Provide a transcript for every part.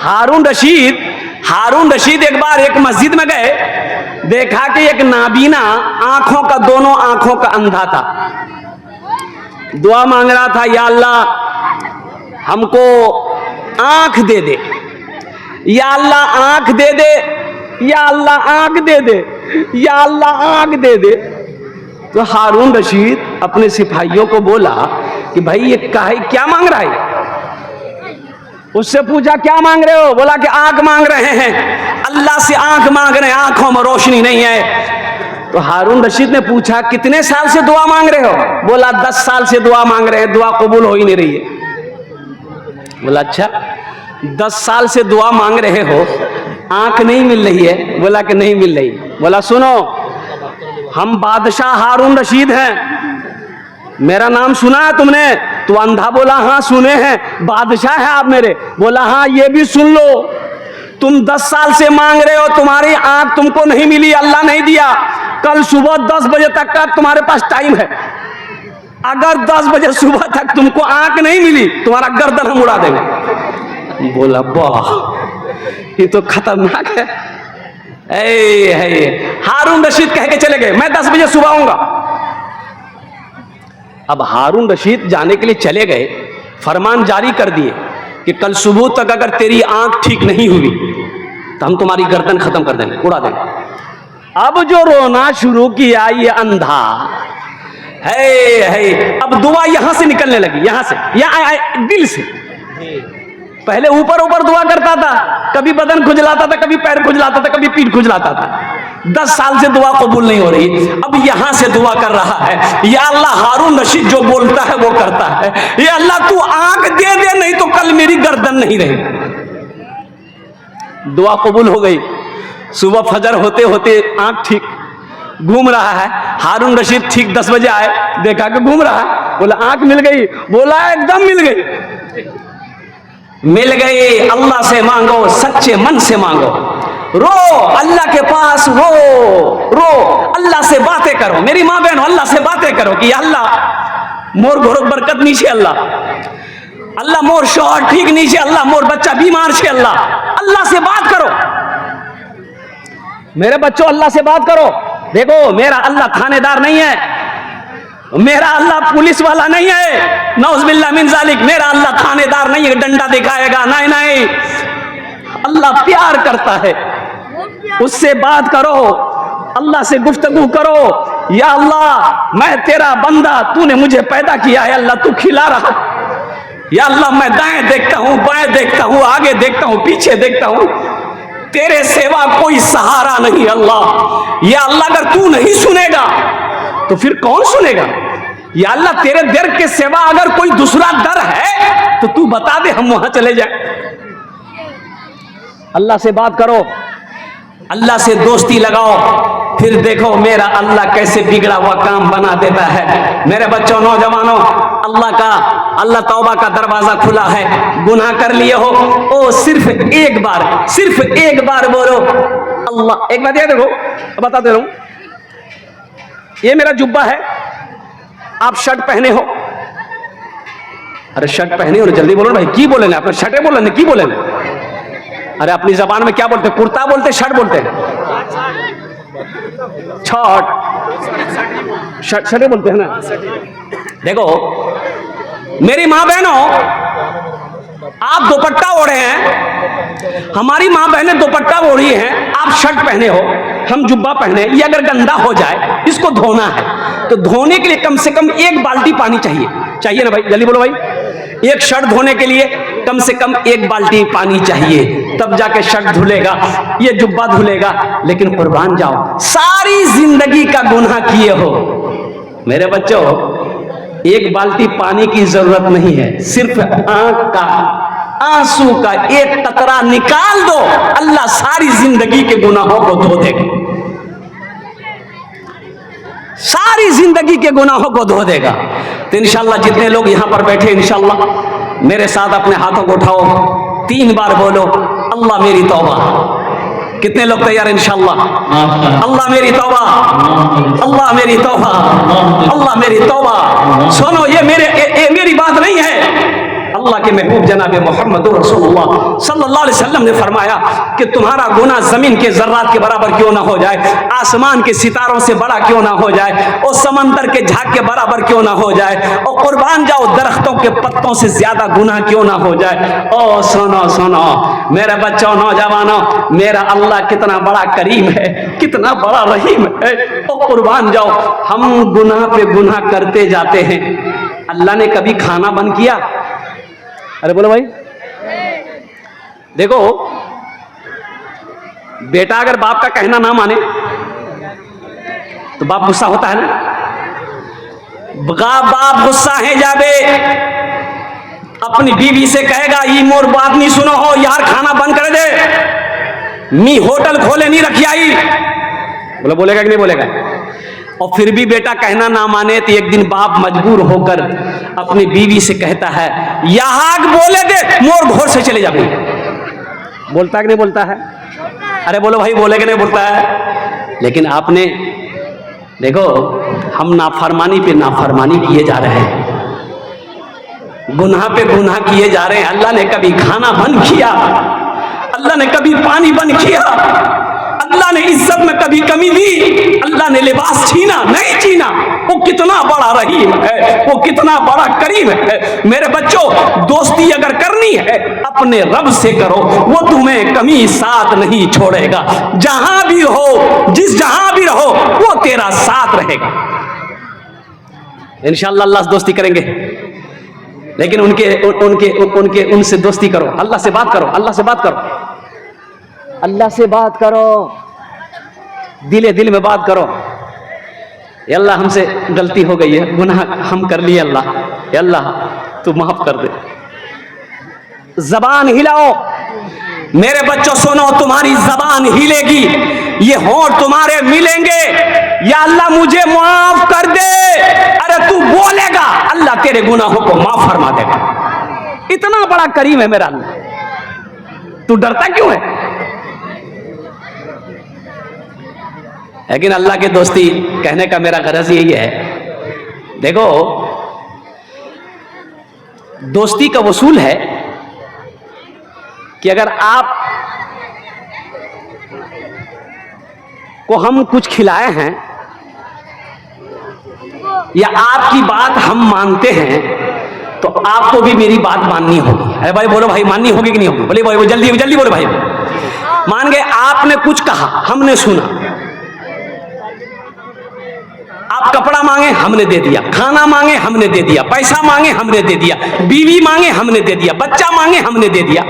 हारून रशीद एक बार एक मस्जिद में गए, देखा कि एक नाबीना आंखों का, दोनों आंखों का अंधा था, दुआ मांग रहा था, या अल्लाह हमको आंख दे दे, या अल्लाह आंख दे दे, या अल्लाह आंख दे दे, या अल्लाह आंख दे दे। तो हारून रशीद अपने सिपाहियों को बोला कि भाई ये क्या मांग रहा है? उससे पूछा क्या मांग रहे हो? बोला कि आंख मांग रहे हैं, अल्लाह से आंख मांग रहे हैं, आंखों में रोशनी नहीं है। तो हारून रशीद ने पूछा कितने साल से दुआ मांग रहे हो? बोला 10 साल से दुआ मांग रहे हैं, दुआ कबूल हो ही नहीं रही है। बोला अच्छा 10 साल से दुआ मांग रहे हो, आंख नहीं मिल रही है? बोला कि नहीं मिल रही। बोला सुनो, हम बादशाह हारून रशीद हैं, मेरा नाम सुना है तुमने? तो अंधा बोला हाँ सुने हैं, बादशाह है आप मेरे। बोला हाँ ये भी सुन लो, तुम 10 साल से मांग रहे हो, तुम्हारी आंख तुमको नहीं मिली, अल्लाह नहीं दिया, कल सुबह 10 बजे तक का तुम्हारे पास टाइम है, अगर 10 बजे सुबह तक तुमको आंख नहीं मिली, तुम्हारा गर्दन हम उड़ा देंगे। बोला वाह ये तो खतरनाक है। हारून रशीद कह के चले गए, मैं 10 बजे सुबह आऊंगा। अब हारून रशीद जाने के लिए चले गए, फरमान जारी कर दिए कि कल सुबह तक अगर तेरी आंख ठीक नहीं हुई तो हम तुम्हारी गर्दन खत्म कर देंगे, उड़ा देंगे। अब जो रोना शुरू किया ये अंधा है, अब दुआ यहां से निकलने लगी, यहां से, यहां दिल से। पहले ऊपर ऊपर दुआ करता था, कभी बदन खुजलाता था, कभी पैर खुजलाता था, कभी पीठ खुजलाता था। 10 साल से दुआ कबूल नहीं हो रही, अब यहां से दुआ कर रहा है, या अल्लाह हारून रशीद जो बोलता है वो करता है, या अल्लाह तू आंख दे दे, नहीं तो कल मेरी गर्दन नहीं रही। दुआ कबूल हो गई। सुबह फजर होते होते आंख ठीक, घूम रहा है। हारून रशीद ठीक 10 बजे आए, देखा कि घूम रहा है, बोला आंख मिल गई? बोला एकदम मिल गई। मिल गई, अल्लाह से मांगो, सच्चे मन से मांगो, रो अल्लाह के पास, रो अल्लाह से बातें करो। मेरी माँ बहन अल्लाह से बातें करो कि अल्लाह मोर घोर बरकत नीचे, अल्लाह मोर शौहर ठीक नीचे, अल्लाह मोर बच्चा बीमार छे, अल्लाह से बात करो। मेरे बच्चों अल्लाह से बात करो। देखो मेरा अल्लाह थानेदार नहीं है, मेरा अल्लाह पुलिस वाला नहीं है, नौज़ुबिल्लाह मिन ज़ालिक, मेरा अल्लाह थानेदार नहीं है, डंडा दिखाएगा, नहीं, अल्लाह प्यार करता है, उससे बात करो, अल्लाह से गुफ्तगू करो। या अल्लाह मैं तेरा बंदा, तूने मुझे पैदा किया है, अल्लाह तू खिला रहा, या अल्लाह मैं दाएं देखता हूं, बाएं देखता हूं, आगे देखता हूं, पीछे देखता हूं, तेरे सिवा कोई सहारा नहीं अल्लाह। या अल्लाह अगर तू नहीं सुनेगा तो फिर कौन सुनेगा? या अल्लाह तेरे दर के सिवा अगर कोई दूसरा दर है तो तू बता दे, हम वहां चले जाए। अल्लाह से बात करो, अल्लाह से दोस्ती लगाओ, फिर देखो मेरा अल्लाह कैसे बिगड़ा हुआ काम बना देता है। मेरे बच्चों, नौजवानों, अल्लाह तौबा का दरवाजा खुला है। गुनाह कर लिए हो, ओ सिर्फ एक बार बोलो अल्लाह। एक बात याद रखो, बता दे रहा हूं, ये मेरा जुब्बा है, आप शर्ट पहने हो, अरे शर्ट पहने हो, जल्दी बोलो भाई, की बोले आपने? शर्टे बोले की बोले? अरे अपनी जबान में क्या बोलते? कुर्ता बोलते, शर्ट बोलते हैं? शर्टे बोलते हैं ना। देखो मेरी माँ बहनों, आप दुपट्टा ओढ़े हैं, हमारी माँ बहनें दुपट्टा ओढ़ी हैं, आप शर्ट पहने हो, हम जुब्बा पहने। ये अगर गंदा हो जाए, इसको धोना है, तो धोने के लिए कम से कम 1 बाल्टी पानी चाहिए ना भाई, जल्दी बोलो भाई। एक शर्ट धोने के लिए कम से कम 1 बाल्टी पानी चाहिए, तब जाके शर्ट धुलेगा, ये जुब्बा धुलेगा। लेकिन कुर्बान जाओ, सारी जिंदगी का गुनाह किए हो। मेरे बच्चों, 1 बाल्टी पानी की जरूरत नहीं है, सिर्फ आंख का आंसू का 1 कतरा निकाल दो, अल्लाह सारी जिंदगी के गुनाहों को धो देगा, सारी जिंदगी के गुनाहों को धो देगा। तो इंशाल्लाह जितने लोग यहां पर बैठे, इंशाल्लाह मेरे साथ अपने हाथों को उठाओ, 3 बार बोलो अल्लाह मेरी तौबा। कितने लोग तैयार? इंशाल्लाह अल्लाह मेरी तौबा, अल्लाह मेरी तौबा, अल्लाह मेरी तौबा। सुनो, ये मेरी बात नहीं है, अल्लाह के महबूब जनाब मोहम्मद रसूलुल्लाह सल्लल्लाहु अलैहि वसल्लम ने फरमाया कि तुम्हारा गुनाह जमीन के जर्रात के बराबर क्यों ना हो जाए, आसमान के सितारों से बड़ा क्यों ना हो जाए, और समंदर के झाग के बराबर क्यों ना हो जाए, और कुर्बान जाओ दरख्तों के पत्तों से ज्यादा गुनाह क्यों ना हो जाए। ओ सुनो सुनो मेरे बच्चों, नौजवानों, मेरा अल्लाह कितना बड़ा करीम है, कितना बड़ा रहीम है। और कुर्बान जाओ हम गुनाह पे गुनाह करते जाते हैं। अल्लाह ने कभी खाना बंद किया? अरे बोलो भाई, देखो बेटा अगर बाप का कहना ना माने तो बाप गुस्सा होता है ना। बाप गुस्सा है जाबे अपनी बीवी से कहेगा ये मोर बात नहीं सुनो हो यार, खाना बंद कर दे, मी होटल खोले नहीं रखी आई, बोलेगा कि नहीं बोलेगा। और फिर भी बेटा कहना ना माने तो एक दिन बाप मजबूर होकर अपनी बीवी से कहता है यहां बोले दे मोर घर से चले जाओ। बोलता है कि नहीं बोलता है? अरे बोलो भाई, बोले कि नहीं बोलता है? लेकिन आपने देखो हम नाफरमानी पे नाफरमानी किए जा रहे हैं, गुनाह पे गुनाह किए जा रहे हैं। अल्लाह ने कभी खाना बंद किया? अल्लाह ने कभी पानी बंद किया? अल्लाह ने इज्जत में कभी कमी दी? अल्लाह ने लिबास छीना? नहीं छीना। वो कितना बड़ा रहीम है, वो कितना बड़ा करीम है। मेरे बच्चों, दोस्ती अगर करनी है अपने रब से करो, वो तुम्हें कमी साथ नहीं छोड़ेगा। जहां भी हो, जहां भी रहो, वो तेरा साथ रहेगा। इंशाअल्लाह अल्लाह से दोस्ती करेंगे, लेकिन उनसे दोस्ती करो, अल्लाह से बात करो, अल्लाह से बात करो, अल्लाह से बात करो, दिले दिल में बात करो। अल्लाह हमसे गलती हो गई है, गुनाह हम कर लिए, अल्लाह तू माफ कर दे। जबान हिलाओ मेरे बच्चों, सुनो तुम्हारी जबान हिलेगी, ये होंठ तुम्हारे मिलेंगे, या अल्लाह मुझे माफ कर दे। अरे तू बोलेगा, अल्लाह तेरे गुनाहों को माफ फरमा देगा। इतना बड़ा करीम है मेरा अल्लाह, तू डरता क्यों है? लेकिन अल्लाह की दोस्ती कहने का मेरा गरज यही है, देखो दोस्ती का वसूल है कि अगर आप को हम कुछ खिलाए हैं या आपकी बात हम मानते हैं तो आपको भी मेरी बात माननी होगी। अरे भाई बोलो भाई, माननी होगी कि नहीं होगी? बोले भाई जल्दी जल्दी बोलो भाई। मान गए, आपने कुछ कहा, हमने सुना, आप कपड़ा मांगे हमने दे दिया, खाना मांगे हमने दे दिया, पैसा मांगे हमने दे दिया, बीवी मांगे हमने दे दिया, बच्चा मांगे हमने दे दिया।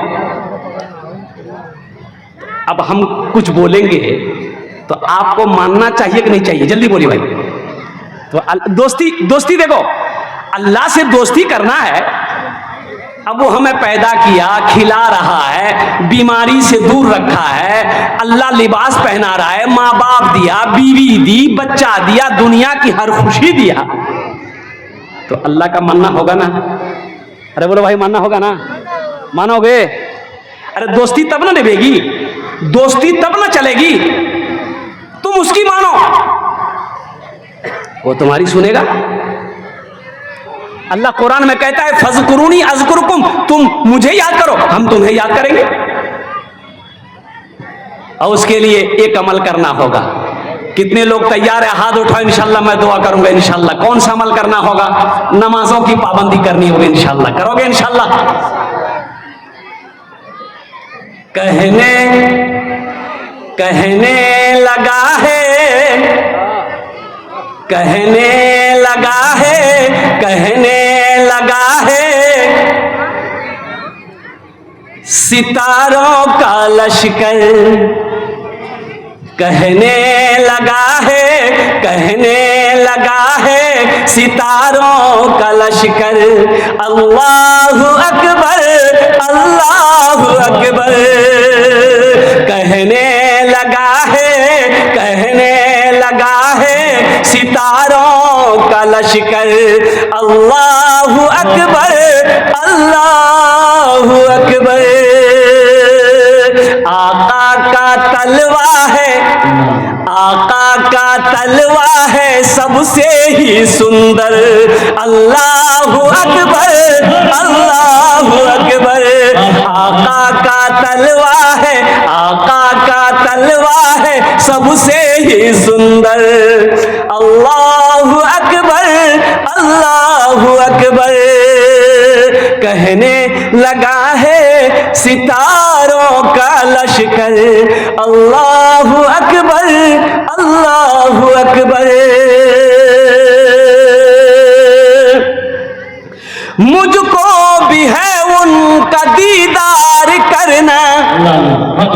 अब हम कुछ बोलेंगे तो आपको मानना चाहिए कि नहीं चाहिए? जल्दी बोलिए भाई। तो दोस्ती देखो, अल्लाह से दोस्ती करना है। अब वो हमें पैदा किया, खिला रहा है, बीमारी से दूर रखा है, अल्लाह लिबास पहना रहा है, माँ बाप दिया, बीवी दी, बच्चा दिया, दुनिया की हर खुशी दिया, तो अल्लाह का मानना होगा ना? अरे बोलो भाई, मानना होगा ना? मानोगे? अरे दोस्ती तब ना निभेगी, दोस्ती तब ना चलेगी तुम उसकी मानो, वो तुम्हारी सुनेगा। अल्लाह कुरान में कहता है फज़कुरूनी अज़कुरुकुम, तुम मुझे याद करो हम तुम्हें याद करेंगे। और उसके लिए एक अमल करना होगा। कितने लोग तैयार है? हाथ उठाओ, इंशाअल्लाह मैं दुआ करूंगा। इंशाअल्लाह कौन सा अमल करना होगा? नमाजों की पाबंदी करनी होगी। इंशाअल्लाह करोगे? इंशाअल्लाह। कहने लगा है, कहने लगा है, कहने लगा है, सितारों का लश्कर कहने लगा है, कहने लगा है, सितारों का लश्कर। अल्लाहु अकबर, अल्लाहु अकबर कहने लगा है, कहने लगा है, सितारों का लश्कर। अल्लाहु अकबर, अल्लाहु अकबर। आका का तलवा है, आका का तलवा है सबसे ही सुंदर। अल्लाहु अकबर, अल्लाहु अकबर। आका का तलवा है, आका का तलवा है सबसे ही सुंदर। अल्लाहु अकबर, अल्लाहु अकबर। कहने लगा है सितारों का लश्कर। अल्लाहु अकबर, अल्लाहु अकबर। मुझको भी है उनका दीदार करना।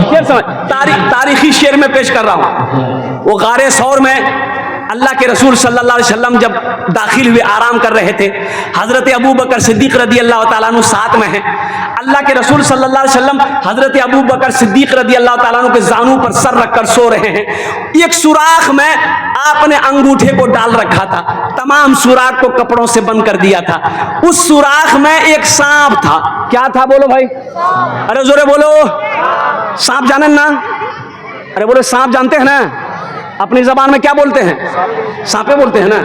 शेर समझ, तारीखी शेर में पेश कर रहा हूं। वो गारे सौर में अल्लाह के रसूल सल्लल्लाहु अलैहि वसल्लम जब दाखिल हुए, आराम कर रहे थे, हजरत अबू बकर सिद्दीक रदी अल्लाह ताला अन्हु साथ में हैं। अल्लाह के रसूल सल्लल्लाहु अलैहि वसल्लम हजरत अबू बकर सिद्दीक रदी अल्लाह ताला अन्हु के जानू पर सर रखकर सो रहे हैं। एक सुराख में आपने अंगूठे को डाल रखा था, तमाम सुराख को कपड़ों से बंद कर दिया था। उस सुराख में एक सांप था। क्या था बोलो भाई, अरे जोरे बोलो। सांप जाने ना, अरे बोलो सांप जानते हैं ना, अपनी जबान में क्या बोलते हैं, सांपे बोलते हैं ना,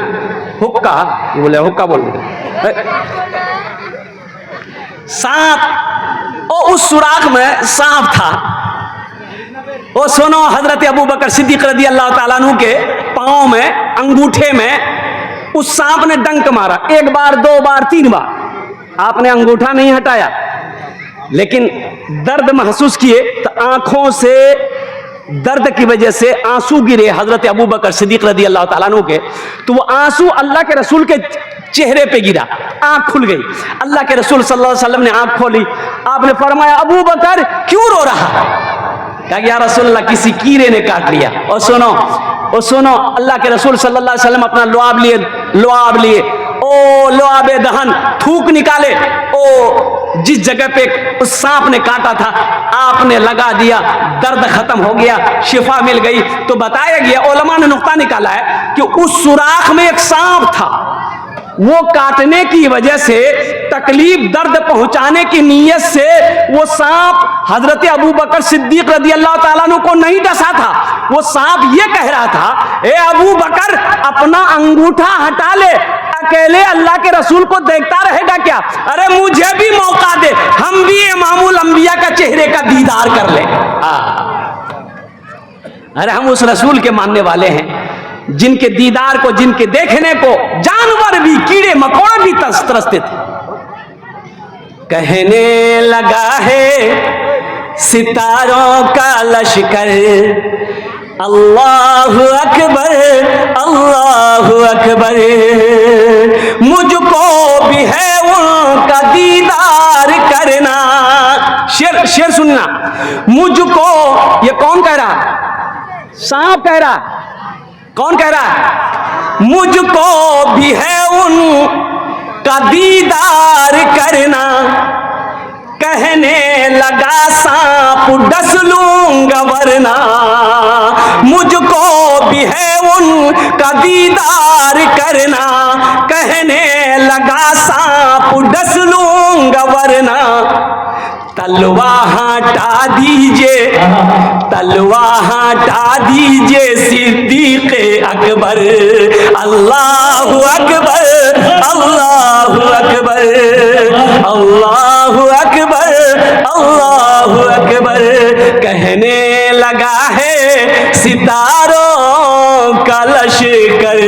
हुक्का, ये बोले हुक्का बोलते हैं सांप। और उस सुराख में सांप था। ओ सुनो, हजरत अबू बकर सिद्दीक रदी अल्लाह ताला अन्हु के पांव में, अंगूठे में उस सांप ने डंक मारा। एक बार, दो बार, तीन बार। आपने अंगूठा नहीं हटाया, लेकिन दर्द महसूस किए तो आंखों से दर्द की वजह से आंसू गिरे हजरत अबू बकर सिद्दीक रदी अल्लाह ताला अन्हु के। तो वो आंसू अल्लाह के रसूल के चेहरे पे गिरा, आंख खुल गई। अल्लाह के रसूल सल्लल्लाहु अलैहि वसल्लम ने आंख खोली। आपने फरमाया, अबू बकर क्यों रो रहा? कहा या रसूलल्लाह, किसी कीड़े ने काट लिया। और सुनो, अल्लाह के रसूल सल्लल्लाहु अलैहि वसल्लम अपना लुआब लिए, ओ लुआबे दहन, थूक निकाले। ओ जिस जगह पे उस सांप ने काटा था आपने लगा दिया, दर्द खत्म हो गया, शिफा मिल गई। तो बताया गया, उलमा ने नुक्ता निकाला है कि उस सुराख में एक सांप था। वो काटने की वजह से, तकलीफ दर्द पहुंचाने की नीयत से वो सांप हजरत अबू बकर सिद्दीक रदी अल्लाह ताला अन्हु को नहीं डसा था। वो सांप ये कह रहा था, ए अबू बकर अपना अंगूठा हटा ले, अकेले अल्लाह के रसूल को देखता रहेगा क्या? अरे मुझे भी मौका दे, हम भी इमामुल अंबिया का चेहरे का दीदार कर ले। अरे हम उस रसूल के मानने वाले हैं जिनके दीदार को, जिनके देखने को जानवर भी, कीड़े मकोड़े भी तरसते थे। कहने लगा है सितारों का लश्कर। अल्लाहु अकबर, अल्लाहु अकबर। मुझको भी है उनका दीदार करना। शेर सुनना, मुझको, ये कौन कह रहा? सांप कह रहा। कौन कह रहा है? मुझको भी है उनका दीदार करना। कहने लगा सांप डस लूंगा वरना। मुझको भी है उनका दीदार करना। कहने लगा सांप डस लूंगा वरना। तलवा हटा दीजिए, तलवा हटा दीजिए सिद्दीक अकबर। अल्लाहु अकबर, अल्लाहु अकबर, अल्लाहु अकबर, अल्लाहु अकबर। कहने लगा है सितारों का लश्कर।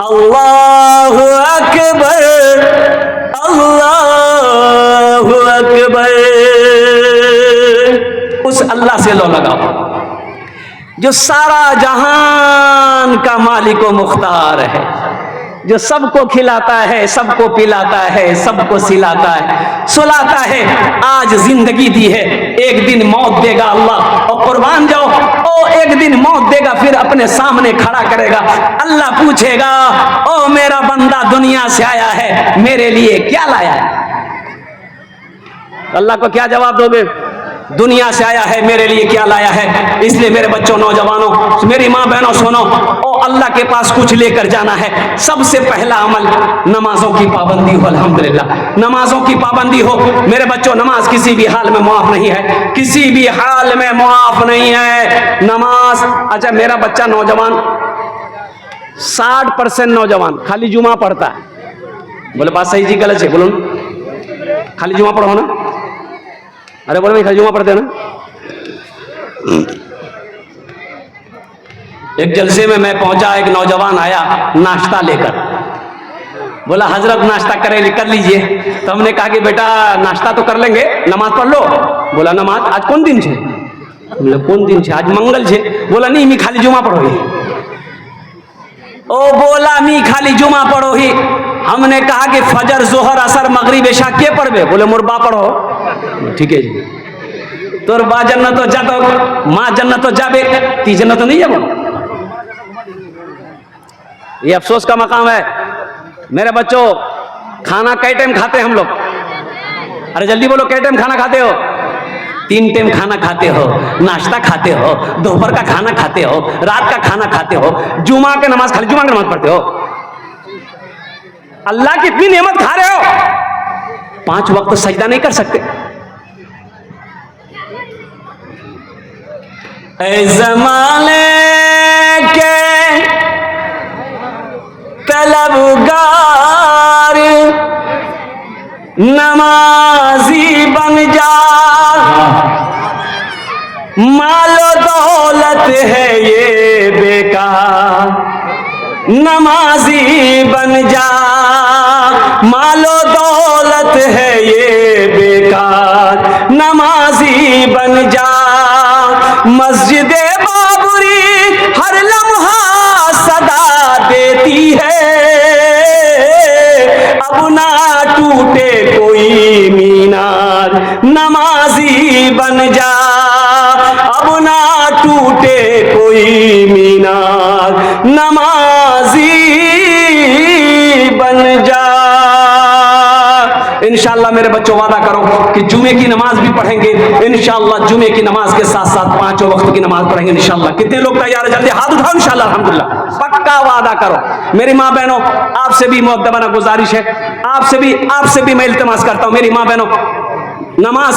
अल्लाहु अकबर, अल्लाहु अकबर। उस अल्लाह से लो लगाओ जो सारा जहान का मालिक व मुख्तार है, जो सबको खिलाता है, सबको पिलाता है, सबको सिलाता है, सुलाता है। आज जिंदगी दी है, एक दिन मौत देगा अल्लाह, और कुर्बान जाओ। ओ एक दिन मौत देगा, फिर अपने सामने खड़ा करेगा। अल्लाह पूछेगा, ओ मेरा बंदा दुनिया से आया है, मेरे लिए क्या लाया है? अल्लाह को क्या जवाब दोगे? दुनिया से आया है, मेरे लिए क्या लाया है? इसलिए मेरे बच्चों, नौजवानों, मेरी माँ बहनों सुनो, ओ अल्लाह के पास कुछ लेकर जाना है, सबसे पहला अमल नमाजों की पाबंदी हो। अल्हम्दुलिल्लाह नमाजों की पाबंदी हो। मेरे बच्चों, नमाज किसी भी हाल में मुआफ नहीं है, किसी भी हाल में मुआफ नहीं है नमाज। अच्छा, मेरा बच्चा नौजवान 60% नौजवान खाली जुमा पढ़ता है। बोले बात सही जी गलत है? बोलो खाली जुमा पढ़ो ना। अरे बोले भाई खाली जुमा पढ़ते हो ना। एक जलसे में मैं पहुंचा, एक नौजवान आया नाश्ता लेकर, बोला हजरत नाश्ता कर लीजिए। तो हमने कहा कि बेटा नाश्ता तो कर लेंगे, नमाज पढ़ लो। बोला नमाज आज कौन दिन छे? बोले कौन दिन छे? आज मंगल छे। बोला नहीं, मी खाली जुमा पढ़ो ही। ओ बोला मी खाली जुमा पढ़ो ही। हमने कहा कि फजर जोहर असर मगरिब इशा के पढ़बे? बोले मोर बा पढ़ो। ठीक है जी, तोर बा जन्नत तो जा, तो माँ जन्नत तो जाबे, ती जन्नत तो नहीं जाबो। ये अफसोस का मकाम है। मेरे बच्चों, खाना कई टाइम खाते हैं हम लोग? अरे जल्दी बोलो, कई टाइम खाना खाते हो? 3 टाइम खाना खाते हो, नाश्ता खाते हो, दोपहर का खाना खाते हो, रात का खाना खाते हो, जुमा के नमाज खाली जुमा की नमाज पढ़ते हो। अल्लाह की इतनी नेमत खा रहे हो, 5 वक्त सजदा नहीं कर सकते। ऐ ज़माने के तलबगार नमाजी बन जा, मालो दौलत है ये बेकार, नमाजी बन जा, मालो दौलत है ये बेकार, नमाजी बन जा। मस्जिद बाबरी हर लम्हा सदा देती है, अब ना टूटे कोई मीनार, नमाजी बन जा, अब ना टूटे कोई मीनार, नमाजी बन जा। इंशाअल्लाह मेरे बच्चों वादा करो कि जुमे की नमाज भी पढ़ेंगे। इंशाअल्लाह जुमे की नमाज के साथ साथ 5 वक्त की नमाज पढ़ेंगे इंशाअल्लाह। कितने लोग तैयार है? जल्दी हाथ उठाओ। इंशाअल्लाह अल्हम्दुलिल्लाह पक्का वादा करो। मेरी माँ बहनों, आपसे भी मुअद्दबाना गुजारिश है, आपसे भी मैं इल्तिमास करता हूँ, मेरी माँ बहनों, नमाज